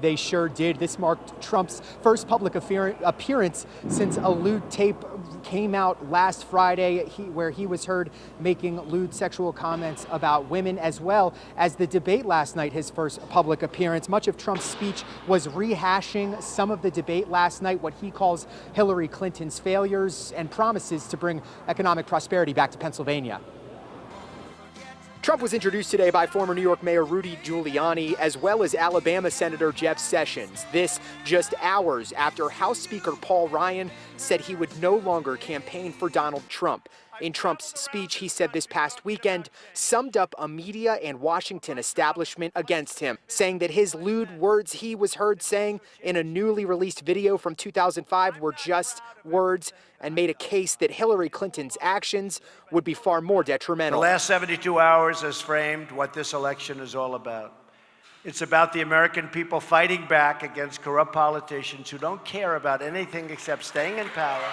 They sure did. This marked Trump's first public appearance since a lewd tape came out last Friday, where he was heard making lewd sexual comments about women, as well as the debate last night, his first public appearance. Much of Trump's speech was rehashing some of the debate last night, what he calls Hillary Clinton's failures and promises to bring economic prosperity back to Pennsylvania. Trump was introduced today by former New York Mayor Rudy Giuliani, as well as Alabama Senator Jeff Sessions. This just hours after House Speaker Paul Ryan said he would no longer campaign for Donald Trump. In Trump's speech, he said this past weekend, summed up a media and Washington establishment against him, saying that his lewd words he was heard saying in a newly released video from 2005 were just words, and made a case that Hillary Clinton's actions would be far more detrimental. The last 72 hours has framed what this election is all about. It's about the American people fighting back against corrupt politicians who don't care about anything except staying in power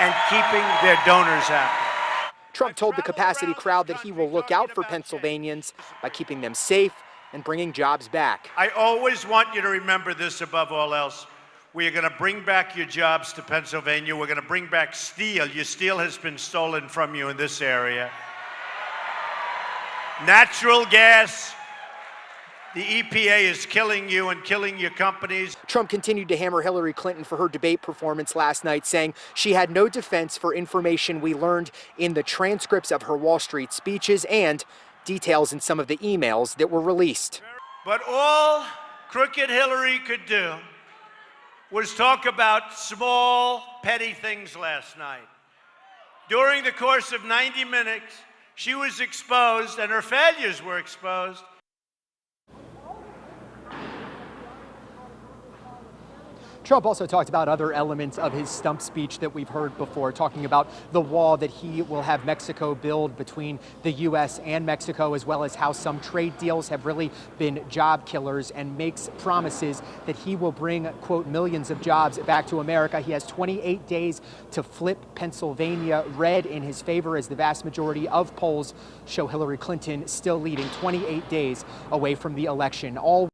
and keeping their donors happy. Trump told the capacity crowd that he will look out for Pennsylvanians by keeping them safe and bringing jobs back. I always want you to remember this above all else. We are going to bring back your jobs to Pennsylvania. We're going to bring back steel. Your steel has been stolen from you in this area. Natural gas. The EPA is killing you and killing your companies. Trump continued to hammer Hillary Clinton for her debate performance last night, saying she had no defense for information we learned in the transcripts of her Wall Street speeches and details in some of the emails that were released. But all crooked Hillary could do was talk about small, petty things last night. During the course of 90 minutes, she was exposed and her failures were exposed. Trump also talked about other elements of his stump speech that we've heard before, talking about the wall that he will have Mexico build between the U.S. and Mexico, as well as how some trade deals have really been job killers, and makes promises that he will bring, quote, millions of jobs back to America. He has 28 days to flip Pennsylvania red in his favor, as the vast majority of polls show Hillary Clinton still leading, 28 days away from the election. All